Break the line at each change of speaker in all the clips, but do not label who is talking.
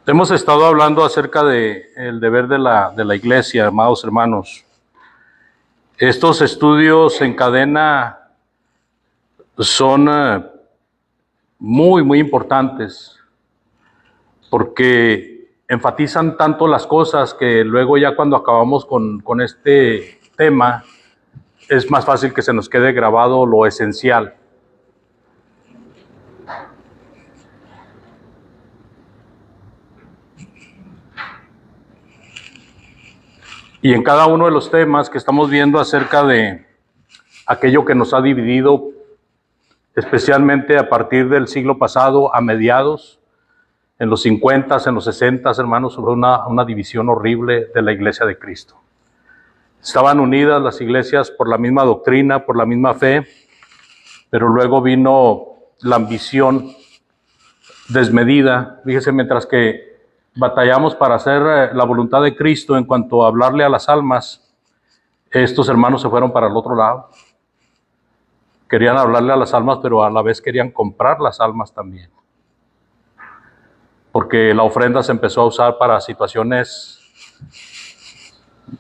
Hemos estado hablando acerca del deber de la iglesia, amados hermanos. Estos estudios en cadena son muy importantes porque enfatizan tanto las cosas que luego ya cuando acabamos con este tema es más fácil que se nos quede grabado lo esencial. Y en cada uno de los temas que estamos viendo acerca de aquello que nos ha dividido, especialmente a partir del siglo pasado, a mediados, en los 50, en los 60, hermanos, sobre una división horrible de la iglesia de Cristo. Estaban unidas las iglesias por la misma doctrina, por la misma fe, pero luego vino la ambición desmedida. Fíjese, mientras que batallamos para hacer la voluntad de Cristo en cuanto a hablarle a las almas, estos hermanos se fueron para el otro lado. Querían hablarle a las almas, pero a la vez querían comprar las almas también. Porque la ofrenda se empezó a usar para situaciones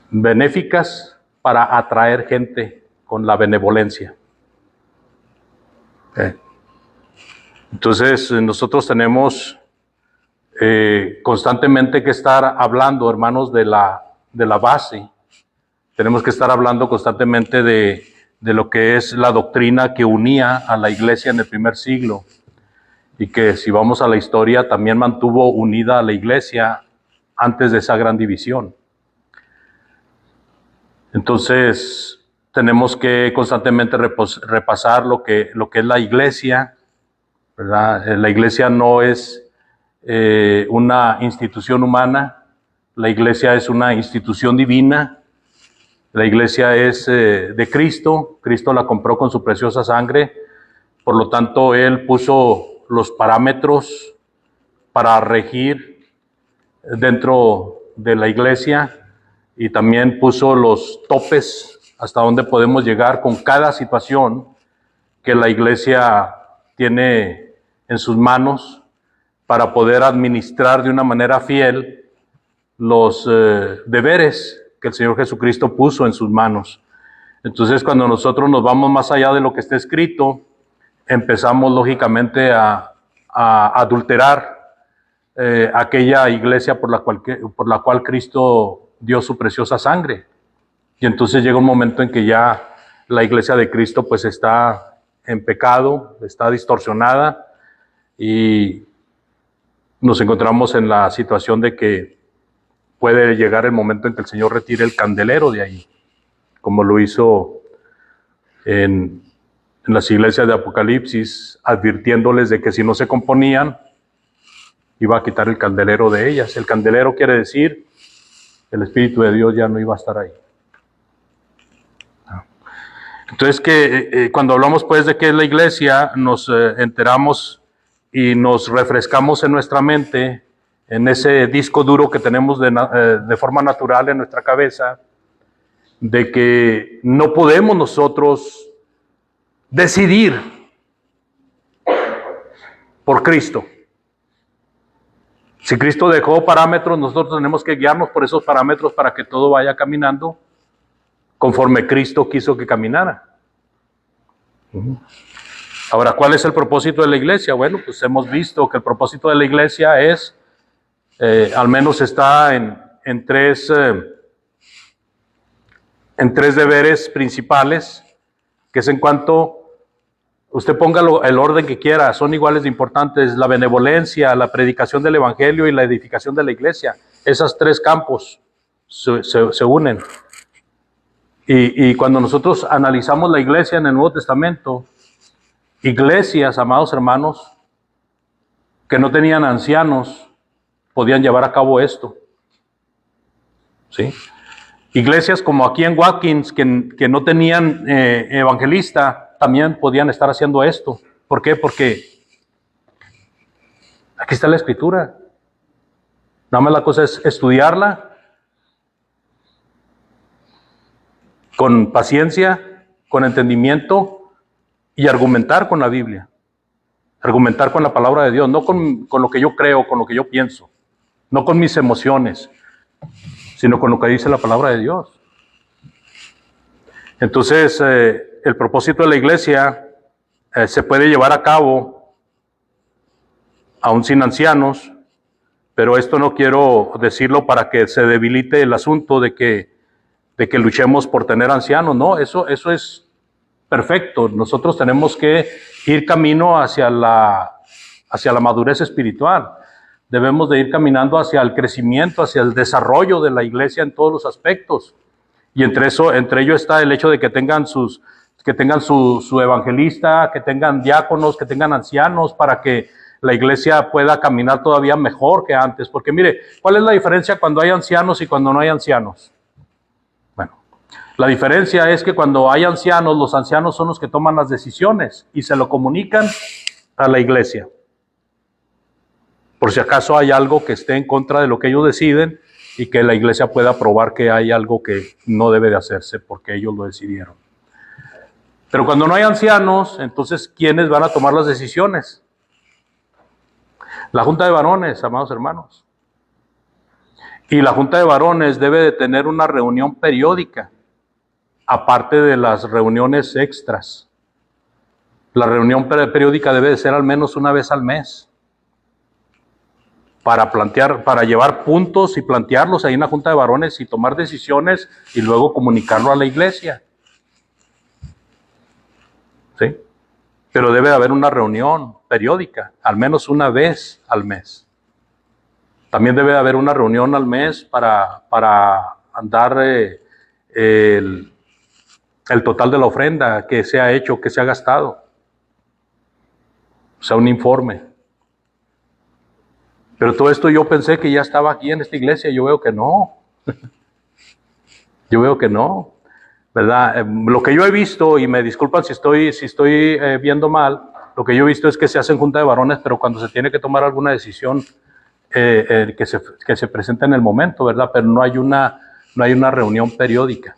benéficas, para atraer gente con la benevolencia. Entonces, nosotros tenemos constantemente que estar hablando, hermanos, de la base. Tenemos que estar hablando constantemente de lo que es la doctrina que unía a la iglesia en el primer siglo y que, si vamos a la historia, también mantuvo unida a la iglesia antes de esa gran división. Entonces, tenemos que constantemente repasar lo que es la iglesia, ¿verdad? La iglesia no es una institución humana, la iglesia es una institución divina, la iglesia es de Cristo, Cristo la compró con su preciosa sangre, por lo tanto Él puso los parámetros para regir dentro de la iglesia y también puso los topes hasta donde podemos llegar con cada situación que la iglesia tiene en sus manos para poder administrar de una manera fiel los deberes que el Señor Jesucristo puso en sus manos. Entonces, cuando nosotros nos vamos más allá de lo que está escrito, empezamos lógicamente a adulterar aquella iglesia por la cual Cristo dio su preciosa sangre. Y entonces llega un momento en que ya la iglesia de Cristo pues está en pecado, está distorsionada y nos encontramos en la situación de que puede llegar el momento en que el Señor retire el candelero de ahí, como lo hizo en las iglesias de Apocalipsis, advirtiéndoles de que si no se componían, iba a quitar el candelero de ellas. El candelero quiere decir, el Espíritu de Dios ya no iba a estar ahí. Entonces, cuando hablamos pues de qué es la iglesia, nos enteramos y nos refrescamos en nuestra mente, en ese disco duro que tenemos de forma natural en nuestra cabeza, de que no podemos nosotros decidir por Cristo. Si Cristo dejó parámetros, nosotros tenemos que guiarnos por esos parámetros para que todo vaya caminando conforme Cristo quiso que caminara. Ahora, ¿cuál es el propósito de la iglesia? Bueno, pues hemos visto que el propósito de la iglesia es, al menos está en tres deberes principales, que es en cuanto usted ponga el orden que quiera, son iguales de importantes: la benevolencia, la predicación del evangelio y la edificación de la iglesia. Esos tres campos se unen. Y cuando nosotros analizamos la iglesia en el Nuevo Testamento, iglesias, amados hermanos, que no tenían ancianos, podían llevar a cabo esto. ¿Sí? Iglesias como aquí en Watkins, que no tenían evangelista, también podían estar haciendo esto. ¿Por qué? Porque aquí está la Escritura. Nada más la cosa es estudiarla con paciencia, con entendimiento y argumentar con la Biblia. Argumentar con la palabra de Dios, no con lo que yo creo, con lo que yo pienso, no con mis emociones, sino con lo que dice la palabra de Dios. Entonces, el propósito de la iglesia se puede llevar a cabo aún sin ancianos, pero esto no quiero decirlo para que se debilite el asunto de que luchemos por tener ancianos. No, eso es perfecto. Nosotros tenemos que ir camino hacia la madurez espiritual. Debemos de ir caminando hacia el crecimiento, hacia el desarrollo de la iglesia en todos los aspectos. Y entre ello está el hecho de que tengan su evangelista, que tengan diáconos, que tengan ancianos, para que la iglesia pueda caminar todavía mejor que antes. Porque mire, ¿cuál es la diferencia cuando hay ancianos y cuando no hay ancianos? Bueno, la diferencia es que cuando hay ancianos, los ancianos son los que toman las decisiones y se lo comunican a la iglesia. Por si acaso hay algo que esté en contra de lo que ellos deciden y que la iglesia pueda probar que hay algo que no debe de hacerse porque ellos lo decidieron. Pero cuando no hay ancianos, entonces, ¿quiénes van a tomar las decisiones? La Junta de Varones, amados hermanos. Y la Junta de Varones debe de tener una reunión periódica, aparte de las reuniones extras. La reunión periódica debe de ser al menos una vez al mes, para llevar puntos y plantearlos ahí en la Junta de Varones y tomar decisiones y luego comunicarlo a la iglesia. ¿Sí? Pero debe haber una reunión periódica, al menos una vez al mes. También debe haber una reunión al mes para dar el total de la ofrenda que se ha hecho, que se ha gastado. O sea, un informe. Pero todo esto yo pensé que ya estaba aquí en esta iglesia. Yo veo que no. Yo veo que no. ¿Verdad? Lo que yo he visto, y me disculpan si estoy viendo mal, lo que yo he visto es que se hacen junta de varones, pero cuando se tiene que tomar alguna decisión que se presenta en el momento, ¿verdad? Pero no hay una reunión periódica.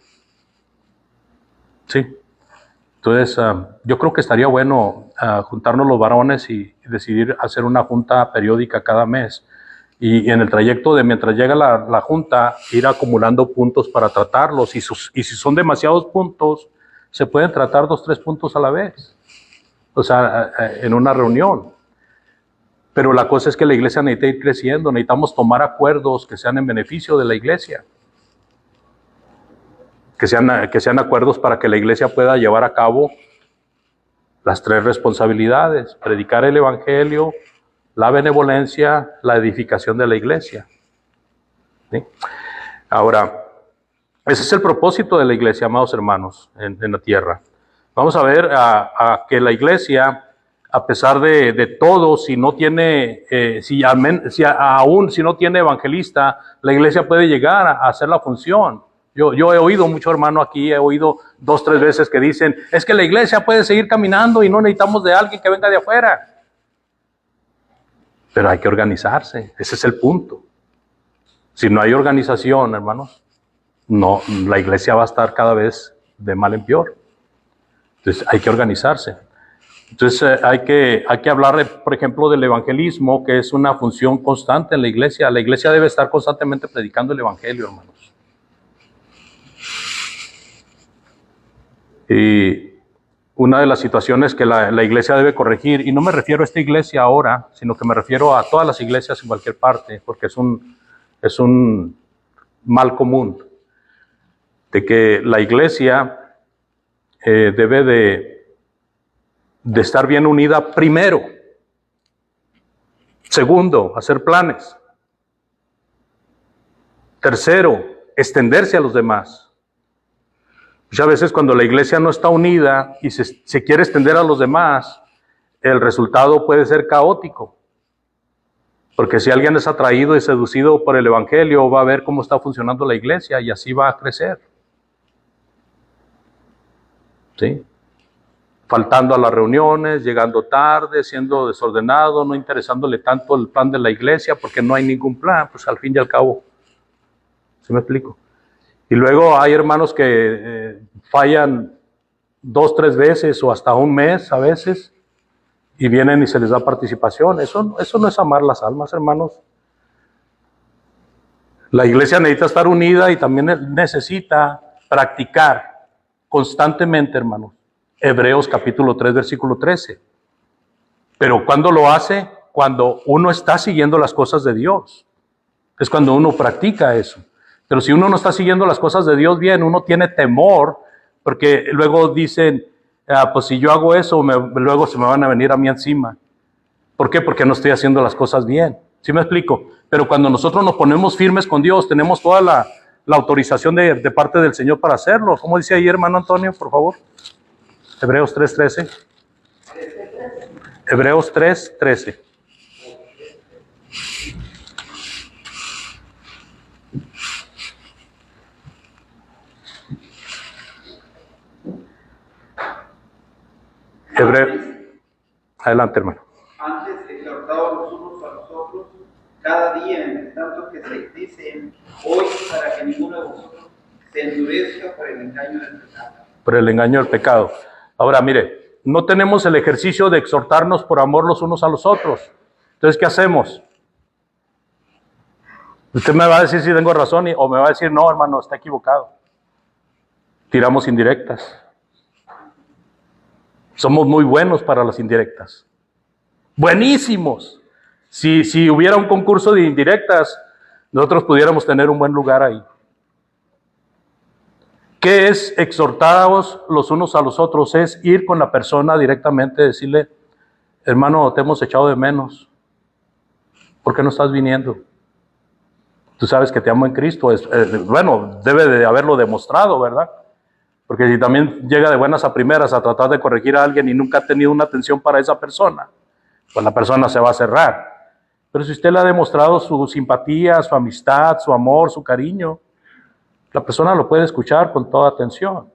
Sí. Entonces, yo creo que estaría bueno juntarnos los varones y decidir hacer una junta periódica cada mes. Y en el trayecto de mientras llega la junta, ir acumulando puntos para tratarlos. Y si son demasiados puntos, se pueden tratar 2, 3 puntos a la vez. O sea, en una reunión. Pero la cosa es que la iglesia necesita ir creciendo. Necesitamos tomar acuerdos que sean en beneficio de la iglesia. Que sean acuerdos para que la iglesia pueda llevar a cabo las 3 responsabilidades: predicar el evangelio, la benevolencia, la edificación de la iglesia. ¿Sí? Ahora, ese es el propósito de la iglesia, amados hermanos, en la tierra. Vamos a ver que la iglesia, a pesar de todo, si no tiene, aún si no tiene evangelista, la iglesia puede llegar a hacer la función. Yo he oído mucho, hermano, aquí, he oído 2, 3 veces que dicen, es que la iglesia puede seguir caminando y no necesitamos de alguien que venga de afuera. Pero hay que organizarse, ese es el punto. Si no hay organización, hermanos, no, la iglesia va a estar cada vez de mal en peor. Entonces hay que organizarse. Entonces hay que hablar, por ejemplo, del evangelismo, que es una función constante en la iglesia. La iglesia debe estar constantemente predicando el evangelio, hermanos. Y una de las situaciones que la iglesia debe corregir, y no me refiero a esta iglesia ahora, sino que me refiero a todas las iglesias en cualquier parte, porque es un mal común, de que la iglesia debe de estar bien unida primero. Segundo, hacer planes. Tercero, extenderse a los demás. Muchas veces cuando la iglesia no está unida y se quiere extender a los demás, el resultado puede ser caótico. Porque si alguien es atraído y seducido por el evangelio, va a ver cómo está funcionando la iglesia y así va a crecer. ¿Sí? Faltando a las reuniones, llegando tarde, siendo desordenado, no interesándole tanto el plan de la iglesia porque no hay ningún plan, pues al fin y al cabo. ¿Sí me explico? Y luego hay hermanos que fallan 2, 3 veces o hasta un mes a veces, y vienen y se les da participación. Eso no es amar las almas, hermanos. La iglesia necesita estar unida y también necesita practicar constantemente, hermanos. Hebreos capítulo 3, versículo 13. Pero ¿cuándo lo hace? Cuando uno está siguiendo las cosas de Dios. Es cuando uno practica eso. Pero si uno no está siguiendo las cosas de Dios bien, uno tiene temor, porque luego dicen, pues si yo hago eso, luego se me van a venir a mí encima. ¿Por qué? Porque no estoy haciendo las cosas bien. ¿Sí me explico? Pero cuando nosotros nos ponemos firmes con Dios, tenemos toda la autorización de parte del Señor para hacerlo. ¿Cómo dice ahí, hermano Antonio, por favor? Hebreos 3:13. Hebreos 3:13. Adelante, hermano.
Antes exhortados los unos a los otros cada día, en tanto que se dicen hoy, para que ninguno de vosotros se endurezca por el engaño del pecado.
Por el engaño del pecado. Ahora, mire, no tenemos el ejercicio de exhortarnos por amor los unos a los otros. Entonces, ¿qué hacemos? Usted me va a decir si tengo razón o me va a decir, no, hermano, está equivocado. Tiramos indirectas. Somos muy buenos para las indirectas. Buenísimos. Si hubiera un concurso de indirectas, nosotros pudiéramos tener un buen lugar ahí. ¿Qué es exhortados los unos a los otros? Es ir con la persona directamente, decirle, hermano, te hemos echado de menos. ¿Por qué no estás viniendo? Tú sabes que te amo en Cristo. Bueno, debe de haberlo demostrado, ¿verdad? Porque si también llega de buenas a primeras a tratar de corregir a alguien y nunca ha tenido una atención para esa persona, pues la persona se va a cerrar. Pero si usted le ha demostrado su simpatía, su amistad, su amor, su cariño, la persona lo puede escuchar con toda atención.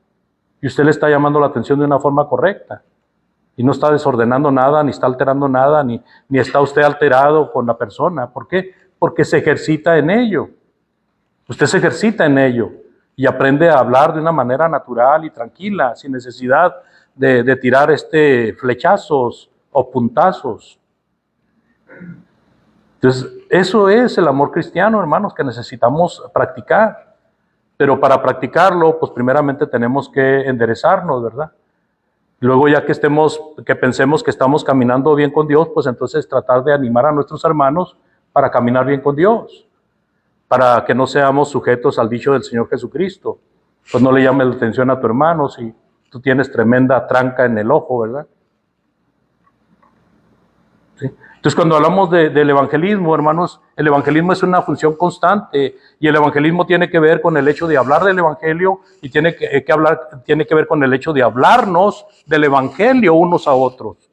Y usted le está llamando la atención de una forma correcta. Y no está desordenando nada, ni está alterando nada, ni está usted alterado con la persona. ¿Por qué? Porque se ejercita en ello. Usted se ejercita en ello. Y aprende a hablar de una manera natural y tranquila, sin necesidad de tirar flechazos o puntazos. Entonces, eso es el amor cristiano, hermanos, que necesitamos practicar. Pero para practicarlo, pues primeramente tenemos que enderezarnos, ¿verdad? Luego ya que pensemos que estamos caminando bien con Dios, pues entonces tratar de animar a nuestros hermanos para caminar bien con Dios. Para que no seamos sujetos al dicho del Señor Jesucristo. Pues no le llames la atención a tu hermano si tú tienes tremenda tranca en el ojo, ¿verdad? ¿Sí? Entonces cuando hablamos del evangelismo, hermanos, el evangelismo es una función constante y el evangelismo tiene que ver con el hecho de hablar del evangelio y tiene que ver con el hecho de hablarnos del evangelio unos a otros.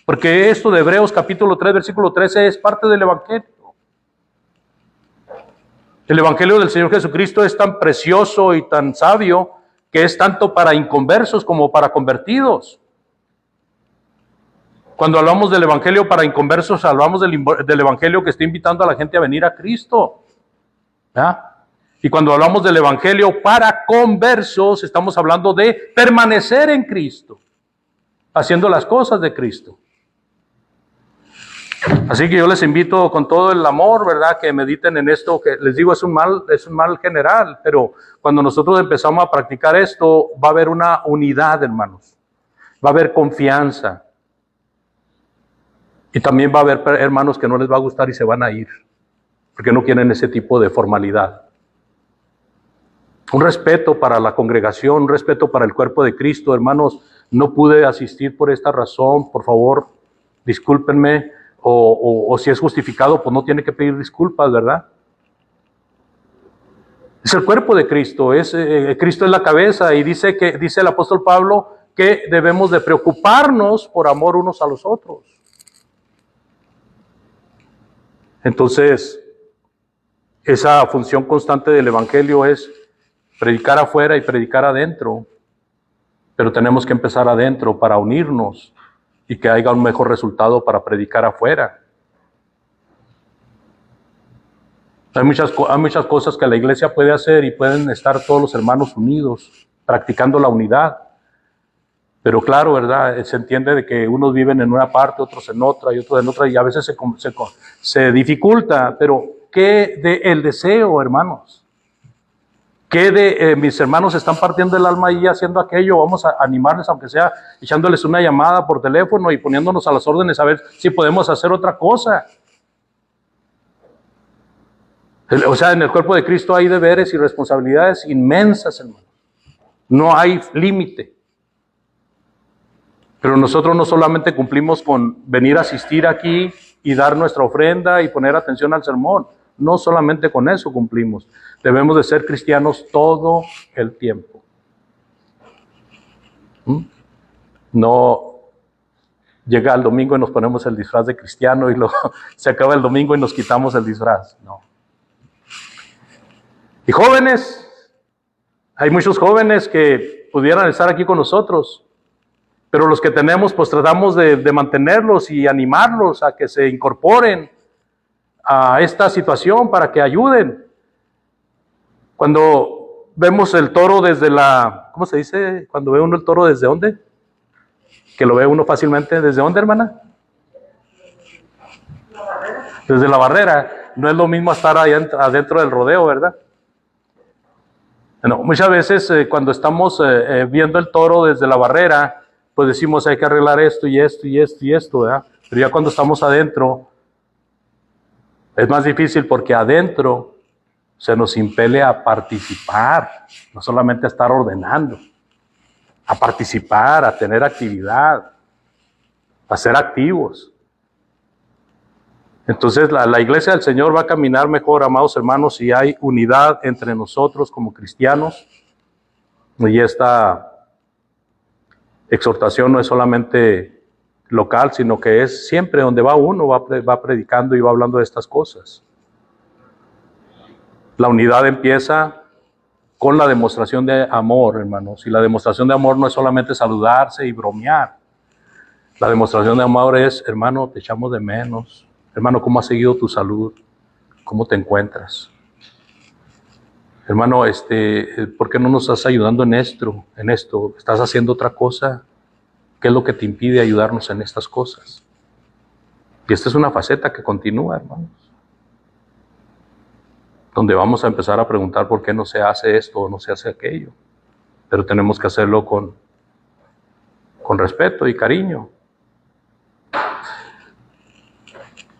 Porque esto de Hebreos capítulo 3, versículo 13 es parte del evangelio. El evangelio del Señor Jesucristo es tan precioso y tan sabio que es tanto para inconversos como para convertidos. Cuando hablamos del evangelio para inconversos, hablamos del evangelio que está invitando a la gente a venir a Cristo. ¿Ya? Y cuando hablamos del evangelio para conversos, estamos hablando de permanecer en Cristo, haciendo las cosas de Cristo. Así que yo les invito con todo el amor, ¿verdad?, que mediten en esto, que les digo es un mal general, pero cuando nosotros empezamos a practicar esto, va a haber una unidad, hermanos. Va a haber confianza. Y también va a haber hermanos que no les va a gustar y se van a ir, porque no quieren ese tipo de formalidad. Un respeto para la congregación, un respeto para el cuerpo de Cristo. Hermanos, no pude asistir por esta razón, por favor, discúlpenme. O si es justificado, pues no tiene que pedir disculpas, ¿verdad? Es el cuerpo de Cristo, Cristo es la cabeza y dice el apóstol Pablo que debemos de preocuparnos por amor unos a los otros. Entonces, esa función constante del evangelio es predicar afuera y predicar adentro, pero tenemos que empezar adentro para unirnos y que haya un mejor resultado para predicar afuera. Hay muchas cosas que la iglesia puede hacer y pueden estar todos los hermanos unidos, practicando la unidad. Pero claro, ¿verdad? Se entiende de que unos viven en una parte, otros en otra y otros en otra, y a veces se dificulta. Pero ¿qué de el deseo, hermanos? ¿Qué de mis hermanos están partiendo el alma ahí haciendo aquello? Vamos a animarles, aunque sea echándoles una llamada por teléfono y poniéndonos a las órdenes a ver si podemos hacer otra cosa. O sea, en el cuerpo de Cristo hay deberes y responsabilidades inmensas, hermanos. No hay límite. Pero nosotros no solamente cumplimos con venir a asistir aquí y dar nuestra ofrenda y poner atención al sermón. No solamente con eso cumplimos. Debemos de ser cristianos todo el tiempo. No llega el domingo y nos ponemos el disfraz de cristiano y luego se acaba el domingo y nos quitamos el disfraz. No. Y jóvenes, hay muchos jóvenes que pudieran estar aquí con nosotros. Pero los que tenemos, pues tratamos de mantenerlos y animarlos a que se incorporen a esta situación para que ayuden. Cuando vemos el toro desde la, ¿cómo se dice? Cuando ve uno el toro desde dónde? Que lo ve uno fácilmente. ¿Desde dónde, hermana? Desde la barrera. No es lo mismo estar ahí adentro del rodeo, ¿verdad? No, muchas veces cuando estamos viendo el toro desde la barrera, pues decimos hay que arreglar esto y esto y esto y esto, ¿verdad? Pero ya cuando estamos adentro, es más difícil porque adentro se nos impele a participar, no solamente a estar ordenando, a participar, a tener actividad, a ser activos. Entonces la iglesia del Señor va a caminar mejor, amados hermanos, si hay unidad entre nosotros como cristianos. Y esta exhortación no es solamente local, sino que es siempre donde va uno, va predicando y va hablando de estas cosas. La unidad empieza con la demostración de amor, hermanos. Y la demostración de amor no es solamente saludarse y bromear. La demostración de amor es, hermano, te echamos de menos. Hermano, ¿cómo ha seguido tu salud? ¿Cómo te encuentras? Hermano, ¿por qué no nos estás ayudando en esto? ¿Estás haciendo otra cosa? ¿Qué es lo que te impide ayudarnos en estas cosas? Y esta es una faceta que continúa, hermanos. Donde vamos a empezar a preguntar por qué no se hace esto o no se hace aquello. Pero tenemos que hacerlo con respeto y cariño.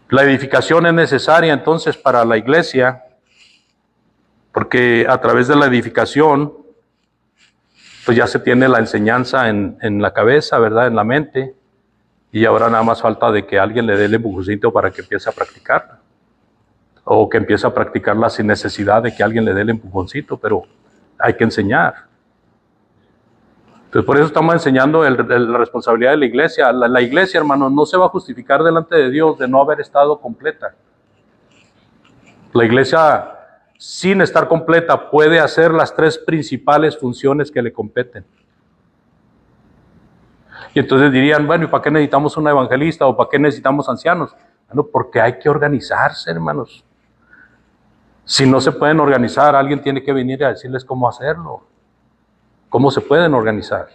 La edificación es necesaria entonces para la iglesia, porque a través de la edificación, pues ya se tiene la enseñanza en la cabeza, ¿verdad? En la mente, y ahora nada más falta de que alguien le dé el empujoncito para que empiece a practicarla, o que empiece a practicarla sin necesidad de que alguien le dé el empujoncito, pero hay que enseñar. Entonces por eso estamos enseñando la responsabilidad de la iglesia. La iglesia, hermanos, no se va a justificar delante de Dios de no haber estado completa. La iglesia, sin estar completa, puede hacer las tres principales funciones que le competen. Y entonces dirían, bueno, ¿y para qué necesitamos un evangelista o para qué necesitamos ancianos? Bueno, porque hay que organizarse, hermanos. Si no se pueden organizar, alguien tiene que venir a decirles cómo hacerlo. ¿Cómo se pueden organizar?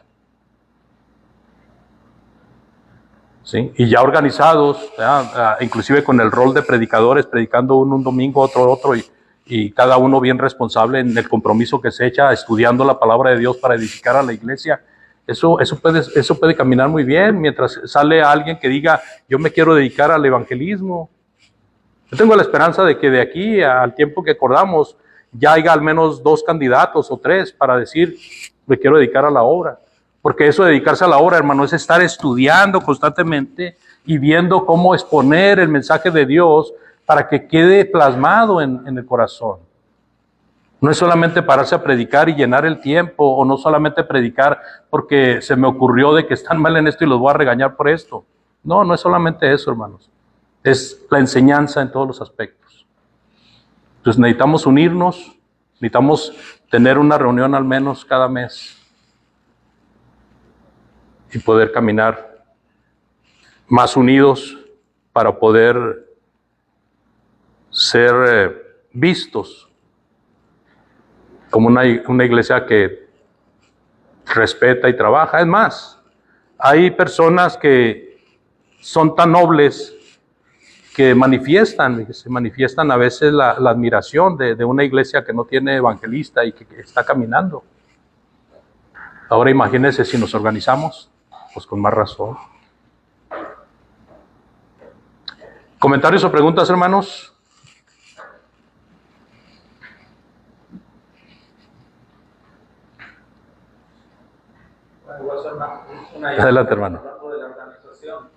¿Sí? Y ya organizados, inclusive con el rol de predicadores, predicando uno un domingo, otro, y cada uno bien responsable en el compromiso que se echa, estudiando la palabra de Dios para edificar a la iglesia. Eso puede caminar muy bien mientras sale alguien que diga, yo me quiero dedicar al evangelismo. Yo tengo la esperanza de que de aquí al tiempo que acordamos ya haya al menos 2 candidatos o 3 para decir, me quiero dedicar a la obra. Porque eso de dedicarse a la obra, hermano, es estar estudiando constantemente y viendo cómo exponer el mensaje de Dios para que quede plasmado en el corazón. No es solamente pararse a predicar y llenar el tiempo, o no solamente predicar porque se me ocurrió de que están mal en esto y los voy a regañar por esto. No, no es solamente eso, hermanos. Es la enseñanza en todos los aspectos. Entonces necesitamos unirnos, necesitamos tener una reunión al menos cada mes y poder caminar más unidos para poder ser vistos como una iglesia que respeta y trabaja. Es más, hay personas que son tan nobles que se manifiestan a veces la admiración de una iglesia que no tiene evangelista y que está caminando. Ahora imagínense si nos organizamos, pues con más razón. ¿Comentarios o preguntas, hermanos?
Bueno, voy a hacer una
Adelante, hermano.
Hablando de la organización,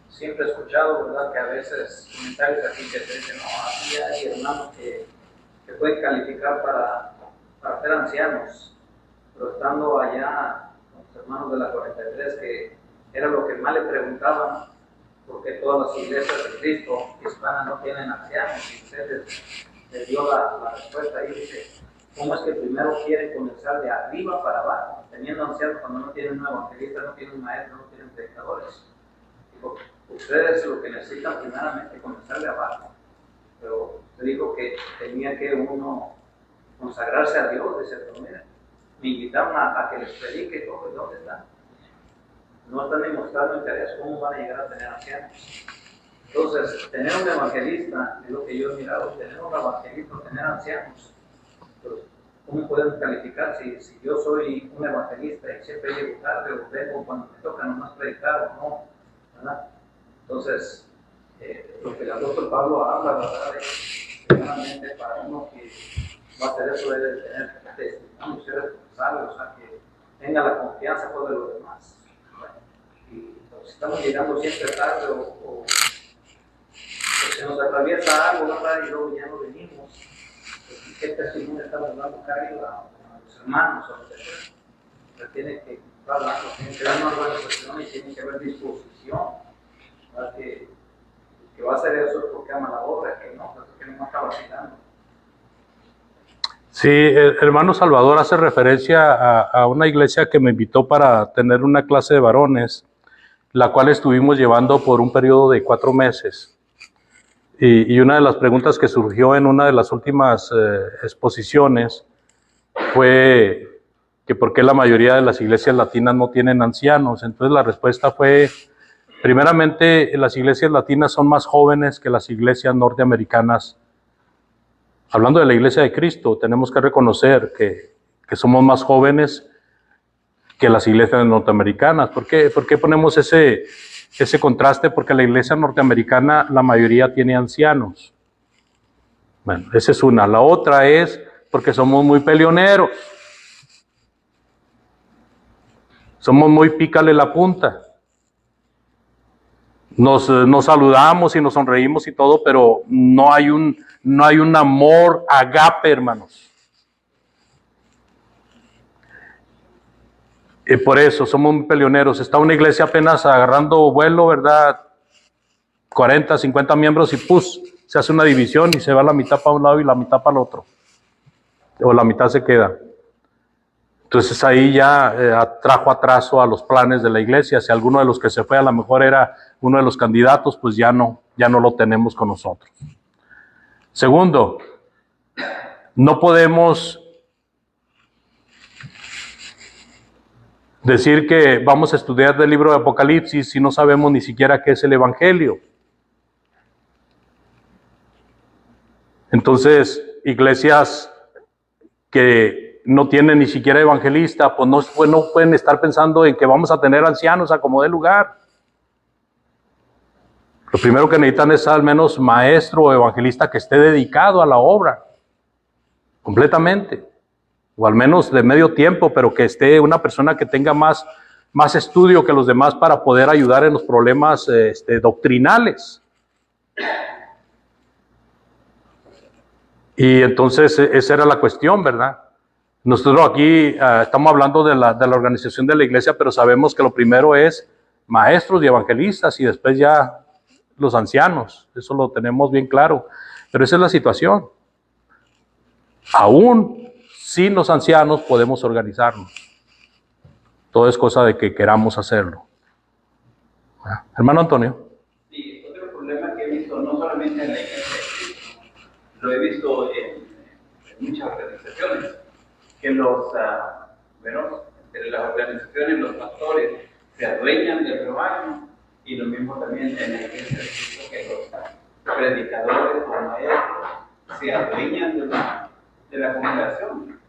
siempre he escuchado, ¿verdad?, que a veces comentarios aquí que te dicen, no, aquí hay hermanos que pueden calificar para ser ancianos, pero estando allá, los hermanos de la 43, que era lo que más le preguntaban, porque todas las iglesias de Cristo hispanas no tienen ancianos, y usted les dio la respuesta y dice, ¿cómo es que primero quieren comenzar de arriba para abajo, teniendo ancianos cuando no tienen un evangelista, no tienen un maestro, no tienen predicadores? Digo, ustedes lo que necesitan primeramente es comenzar de abajo, pero usted dijo que tenía que uno consagrarse a Dios, dice, pero mira, me invitaron a que les predique todo, ¿dónde están? No están demostrando interés, ¿cómo van a llegar a tener ancianos? Entonces, tener un evangelista, es lo que yo he mirado, tener un evangelista, tener ancianos, pues, ¿cómo podemos calificar si yo soy un evangelista y siempre llego tarde o vengo cuando me toca nomás predicar o no? ¿Verdad? Entonces, lo que el apóstol Pablo habla, ¿verdad?, realmente para uno que va a hacer eso debe tener testimonio, ser responsable, o sea, que tenga la confianza por los demás. Y pues, estamos llegando siempre tarde o se nos atraviesa algo, ¿verdad?, y luego ya no venimos. Pues, ¿qué testimonio estamos dando acá arriba a los hermanos o a los demás? Se tiene que estar hablando, tiene que haber una organización y tiene que haber disposición, ¿verdad? Que va a hacer eso es porque ama la obra, que no está vacilando.
Sí, el hermano Salvador hace referencia a una iglesia que me invitó para tener una clase de varones, la cual estuvimos llevando por un periodo de 4 meses. Y una de las preguntas que surgió en una de las últimas exposiciones fue que por qué la mayoría de las iglesias latinas no tienen ancianos. Entonces la respuesta fue, primeramente, las iglesias latinas son más jóvenes que las iglesias norteamericanas. Hablando de la iglesia de Cristo, tenemos que reconocer que somos más jóvenes que las iglesias norteamericanas. ¿Por qué ponemos ese contraste? Porque la iglesia norteamericana, la mayoría tiene ancianos. Bueno, esa es una. La otra es porque somos muy peleoneros. Somos muy pícale la punta. Nos saludamos y nos sonreímos y todo, pero no hay un amor agape, hermanos. Y por eso somos muy peleoneros. Está una iglesia apenas agarrando vuelo, ¿verdad? 40, 50 miembros y ¡pus! Se hace una división y se va la mitad para un lado y la mitad para el otro. O la mitad se queda. Entonces ahí ya trajo atraso a los planes de la iglesia. Si alguno de los que se fue a lo mejor era uno de los candidatos, pues ya no lo tenemos con nosotros. Segundo, no podemos decir que vamos a estudiar del libro de Apocalipsis si no sabemos ni siquiera qué es el Evangelio. Entonces, iglesias que no tienen ni siquiera evangelista, pues no pueden estar pensando en que vamos a tener ancianos a como dé lugar. Lo primero que necesitan es al menos maestro o evangelista que esté dedicado a la obra, completamente, o al menos de medio tiempo, pero que esté una persona que tenga más estudio que los demás para poder ayudar en los problemas doctrinales. Y entonces esa era la cuestión, ¿verdad? Nosotros aquí estamos hablando de la organización de la iglesia, pero sabemos que lo primero es maestros y evangelistas y después ya los ancianos. Eso lo tenemos bien claro. Pero esa es la situación. Aún sin los ancianos podemos organizarnos. Todo es cosa de que queramos hacerlo. Hermano Antonio.
Sí, otro problema que he visto, no solamente en la iglesia, lo he visto en muchas organizaciones, que entre las organizaciones, los pastores se adueñan del rebaño, y lo mismo también en la iglesia de Cristo, que los predicadores o maestros se adueñan de la congregación.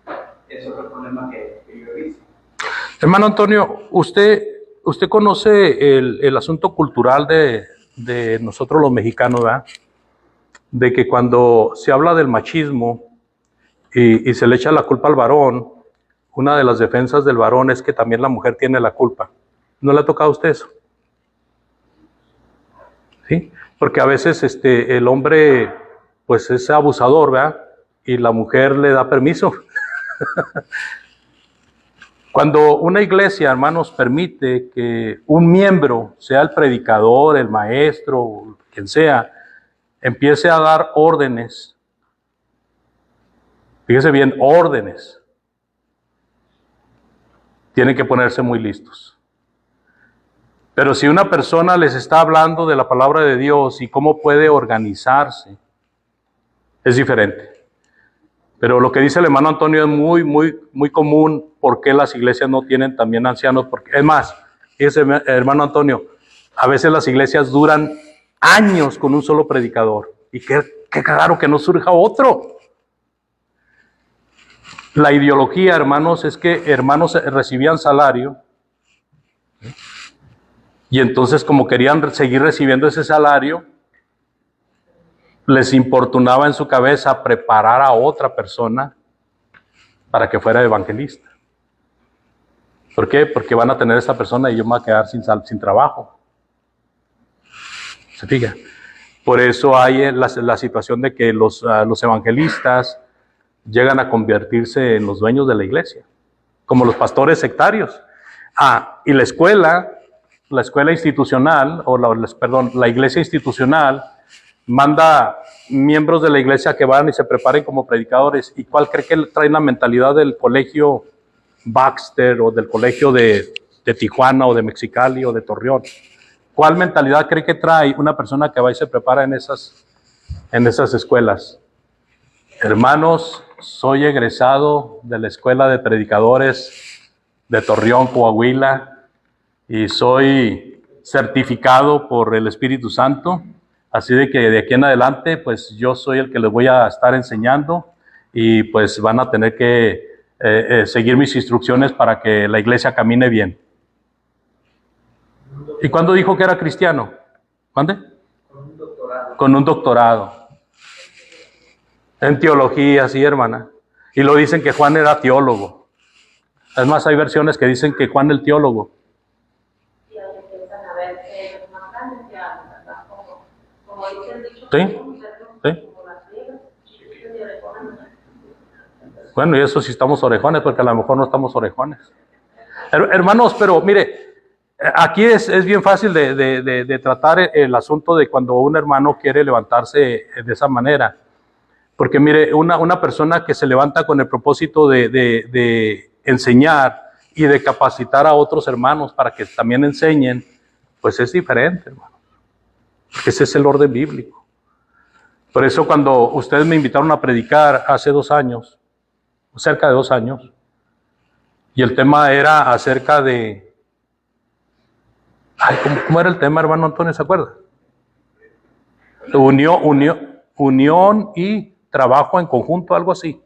Eso es el problema que yo he visto.
Hermano Antonio, usted conoce el asunto cultural de nosotros los mexicanos, ¿verdad? De que cuando se habla del machismo y se le echa la culpa al varón, una de las defensas del varón es que también la mujer tiene la culpa. ¿No le ha tocado a usted eso? ¿Sí? Porque a veces el hombre pues es abusador, ¿verdad? Y la mujer le da permiso. Cuando una iglesia, hermanos, permite que un miembro, sea el predicador, el maestro, quien sea, empiece a dar órdenes, fíjese bien, órdenes, tienen que ponerse muy listos. Pero si una persona les está hablando de la palabra de Dios y cómo puede organizarse, es diferente. Pero lo que dice el hermano Antonio es muy común. ¿Por qué las iglesias no tienen también ancianos? Porque, es más, fíjese, hermano Antonio, a veces las iglesias duran años con un solo predicador. Y qué raro que no surja otro. La ideología, hermanos, es que hermanos recibían salario. Y entonces, como querían seguir recibiendo ese salario, les importunaba en su cabeza preparar a otra persona para que fuera evangelista. ¿Por qué? Porque van a tener esta persona y yo me voy a quedar sin trabajo. ¿Se fija? Por eso hay la situación de que los evangelistas llegan a convertirse en los dueños de la iglesia, como los pastores sectarios. Y la escuela institucional, la iglesia institucional, manda miembros de la iglesia que van y se preparen como predicadores. ¿Y cuál cree que traen la mentalidad del colegio Baxter o del colegio de Tijuana o de Mexicali o de Torreón? ¿Cuál mentalidad cree que trae una persona que va y se prepara en esas escuelas? Hermanos, soy egresado de la escuela de predicadores de Torreón, Coahuila, y soy certificado por el Espíritu Santo. Así de que de aquí en adelante, pues yo soy el que les voy a estar enseñando y pues van a tener que seguir mis instrucciones para que la iglesia camine bien. ¿Y cuándo dijo que era cristiano? ¿Mande?
Con un doctorado.
Con un doctorado. En teología, sí, hermana. Y lo dicen que Juan era teólogo. Además, hay versiones que dicen que Juan el teólogo. Sí, sí. Bueno, y eso sí estamos orejones, porque a lo mejor no estamos orejones. Hermanos, pero mire, aquí es bien fácil de tratar el asunto de cuando un hermano quiere levantarse de esa manera. Porque mire, una persona que se levanta con el propósito de enseñar y de capacitar a otros hermanos para que también enseñen, pues es diferente, hermano. Porque ese es el orden bíblico. Por eso cuando ustedes me invitaron a predicar hace 2 años, cerca de 2 años, y el tema era acerca de... ¿Cómo era el tema, hermano Antonio? ¿Se acuerda? Unión y trabajo en conjunto, algo así.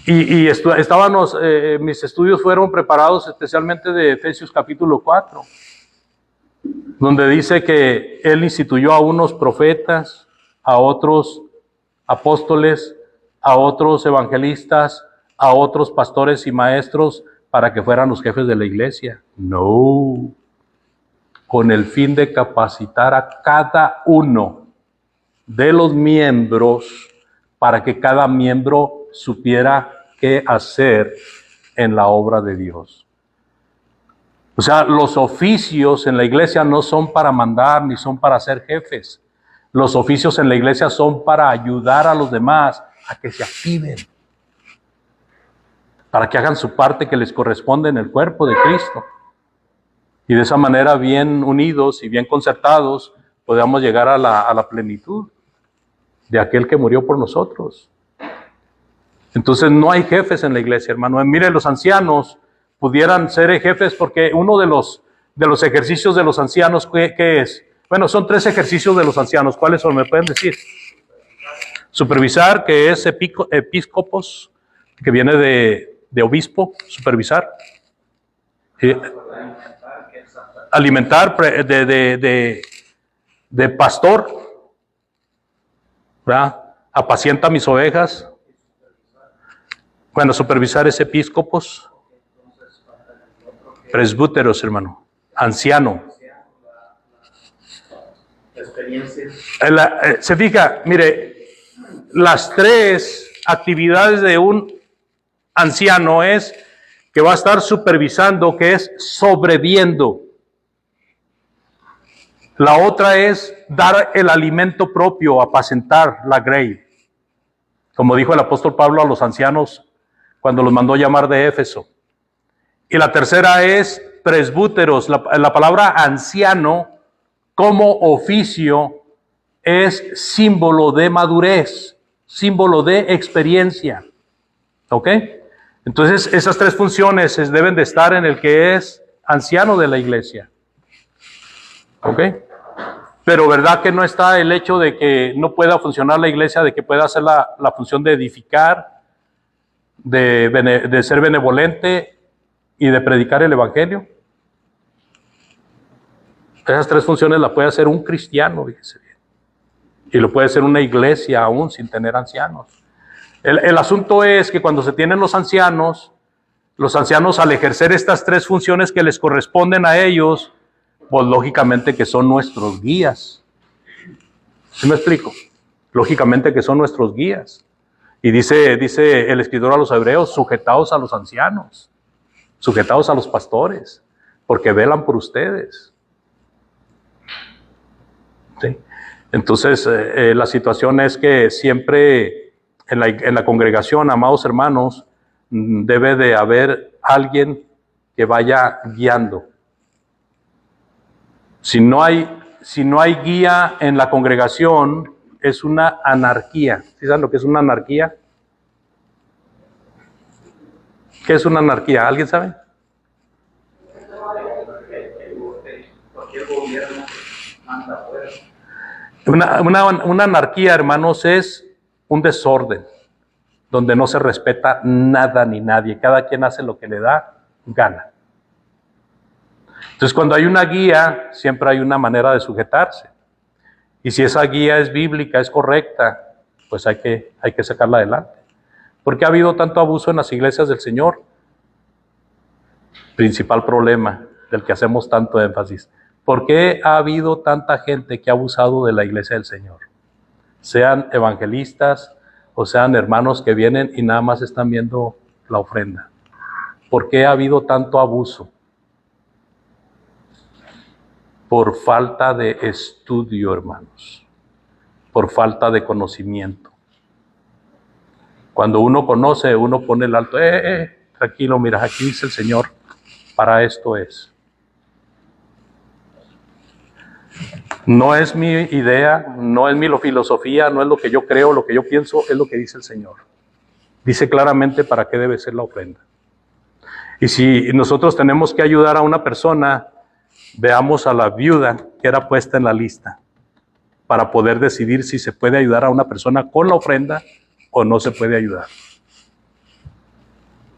Y estábamos, mis estudios fueron preparados especialmente de Efesios capítulo 4, donde dice que Él instituyó a unos profetas, a otros apóstoles, a otros evangelistas, a otros pastores y maestros para que fueran los jefes de la iglesia. No, con el fin de capacitar a cada uno de los miembros para que cada miembro supiera qué hacer en la obra de Dios. O sea, los oficios en la iglesia no son para mandar ni son para ser jefes. Los oficios en la iglesia son para ayudar a los demás a que se activen, para que hagan su parte que les corresponde en el cuerpo de Cristo. Y de esa manera, bien unidos y bien concertados, podamos llegar a la plenitud de aquel que murió por nosotros. Entonces no hay jefes en la iglesia, hermano. Mire, los ancianos pudieran ser jefes, porque uno de los ejercicios de los ancianos, ¿qué es? Bueno, son 3 ejercicios de los ancianos. ¿Cuáles son? ¿Me pueden decir? Supervisar, que es episcopos, que viene de obispo, supervisar. Alimentar, de pastor, ¿verdad? Apacienta mis ovejas. Bueno, supervisar es episcopos. Presbúteros, hermano. Anciano. Se fija, mire, las 3 actividades de un anciano es que va a estar supervisando, que es sobreviendo. La otra es dar el alimento propio, apacentar la grey. Como dijo el apóstol Pablo a los ancianos cuando los mandó llamar de Éfeso. Y la tercera es presbúteros. La palabra anciano como oficio es símbolo de madurez, símbolo de experiencia. ¿Ok? Entonces esas 3 funciones deben de estar en el que es anciano de la iglesia. ¿Ok? Pero verdad que no está el hecho de que no pueda funcionar la iglesia, de que pueda hacer la función de edificar, de ser benevolente y de predicar el evangelio. Esas 3 funciones las puede hacer un cristiano, fíjese bien. Y lo puede hacer una iglesia aún sin tener ancianos. El asunto es que cuando se tienen los ancianos al ejercer estas 3 funciones que les corresponden a ellos, pues lógicamente que son nuestros guías. ¿Sí me explico? Lógicamente que son nuestros guías. Y dice el escritor a los hebreos, sujetaos a los ancianos, sujetaos a los pastores, porque velan por ustedes. ¿Sí? Entonces, la situación es que siempre en la congregación, amados hermanos, debe de haber alguien que vaya guiando. Si no hay guía en la congregación, es una anarquía. ¿Sí saben lo que es una anarquía? ¿Qué es una anarquía? ¿Alguien sabe? Una anarquía, hermanos, es un desorden donde no se respeta nada ni nadie. Cada quien hace lo que le da gana. Entonces, cuando hay una guía, siempre hay una manera de sujetarse. Y si esa guía es bíblica, es correcta, pues hay que sacarla adelante. ¿Por qué ha habido tanto abuso en las iglesias del Señor? Principal problema del que hacemos tanto énfasis. ¿Por qué ha habido tanta gente que ha abusado de la iglesia del Señor? Sean evangelistas o sean hermanos que vienen y nada más están viendo la ofrenda. ¿Por qué ha habido tanto abuso? Por falta de estudio, hermanos. Por falta de conocimiento. Cuando uno conoce, uno pone el alto. Tranquilo, mira, aquí dice el Señor, para esto es. No es mi idea, no es mi filosofía, no es lo que yo creo, lo que yo pienso, es lo que dice el Señor. Dice claramente para qué debe ser la ofrenda. Y si nosotros tenemos que ayudar a una persona, veamos a la viuda que era puesta en la lista para poder decidir si se puede ayudar a una persona con la ofrenda o no se puede ayudar.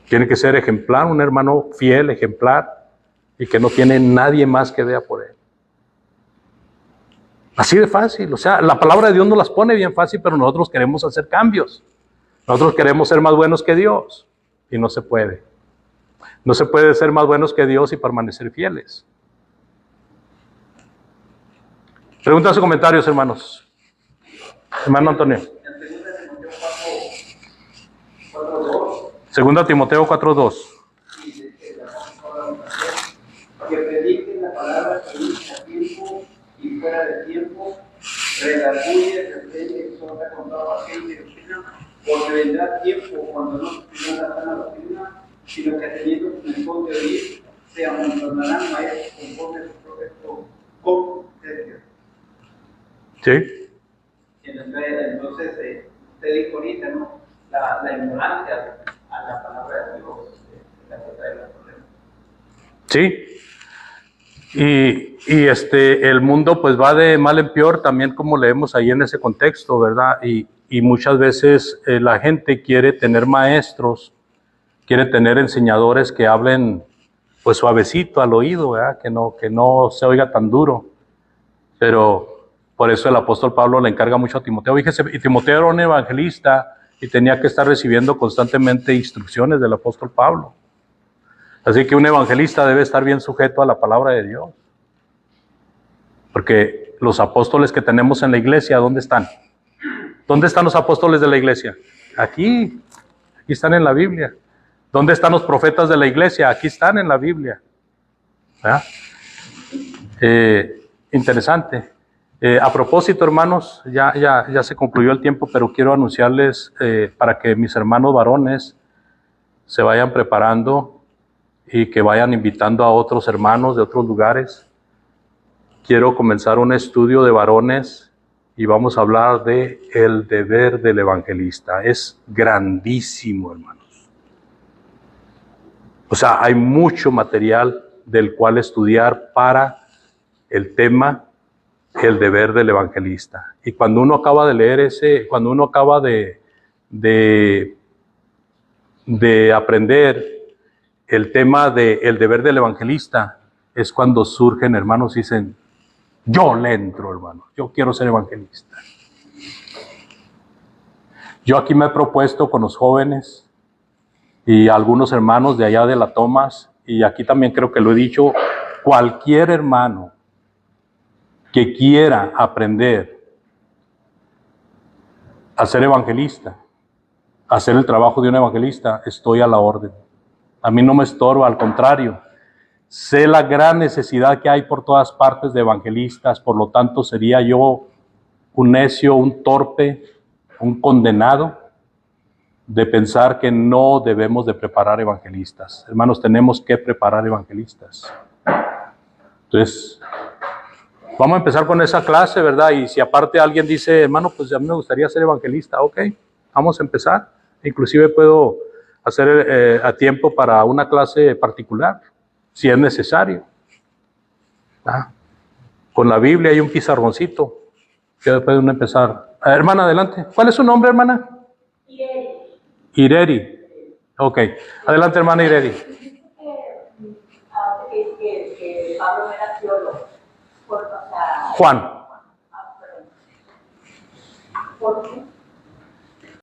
Tiene que ser ejemplar, un hermano fiel, ejemplar, y que no tiene nadie más que vea por él. Así de fácil, o sea, la palabra de Dios nos las pone bien fácil, pero nosotros queremos hacer cambios. Nosotros queremos ser más buenos que Dios, y no se puede. No se puede ser más buenos que Dios y permanecer fieles. Preguntas o comentarios, hermanos. Hermano Antonio. Segunda Timoteo 4:2.
Que prediquen la palabra que dice a tiempo y fuera de tiempo, redarguye, reprende, exhorta con toda paciencia y doctrina, porque vendrá tiempo cuando no la sana doctrina, sino que teniendo comezón de oír, se amontonarán maestros conforme a su propio concepto.
Sí.
Entonces, usted dijo ahorita, ¿no? La ignorancia a la palabra de Dios, la que trae la problema.
Sí. Y el mundo pues va de mal en peor, también como leemos ahí en ese contexto, ¿verdad? Y muchas veces la gente quiere tener maestros, quiere tener enseñadores que hablen pues suavecito al oído, ¿verdad? Que no se oiga tan duro. Pero por eso el apóstol Pablo le encarga mucho a Timoteo. Fíjese, y Timoteo era un evangelista y tenía que estar recibiendo constantemente instrucciones del apóstol Pablo. Así que un evangelista debe estar bien sujeto a la palabra de Dios. Porque los apóstoles que tenemos en la iglesia, ¿dónde están? ¿Dónde están los apóstoles de la iglesia? Aquí están en la Biblia. ¿Dónde están los profetas de la iglesia? Aquí están en la Biblia. ¿Verdad? Interesante. A propósito, hermanos, ya se concluyó el tiempo, pero quiero anunciarles para que mis hermanos varones se vayan preparando y que vayan invitando a otros hermanos de otros lugares. Quiero comenzar un estudio de varones y vamos a hablar de el deber del evangelista. Es grandísimo, hermanos. O sea, hay mucho material del cual estudiar para el tema, el deber del evangelista. Y cuando uno acaba de leer cuando uno acaba de aprender el tema del deber del evangelista, es cuando surgen hermanos y dicen, yo le entro, hermano, yo quiero ser evangelista. Yo aquí me he propuesto con los jóvenes y algunos hermanos de allá de la Tomás, y aquí también creo que lo he dicho, cualquier hermano que quiera aprender a ser evangelista, a hacer el trabajo de un evangelista, estoy a la orden. A mí no me estorba, al contrario. Sé la gran necesidad que hay por todas partes de evangelistas, por lo tanto sería yo un necio, un torpe, un condenado de pensar que no debemos de preparar evangelistas. Hermanos, tenemos que preparar evangelistas. Entonces, vamos a empezar con esa clase, ¿verdad? Y si aparte alguien dice, hermano, pues a mí me gustaría ser evangelista, ok, vamos a empezar. Inclusive puedo hacer a tiempo para una clase particular, si es necesario. Con la Biblia hay un pizarroncito que puede uno empezar. Hermana, adelante. ¿Cuál es su nombre, hermana? Ireri. Ok. Adelante, hermana Ireri.
Que Pablo era teólogo.
Juan.
¿Por qué?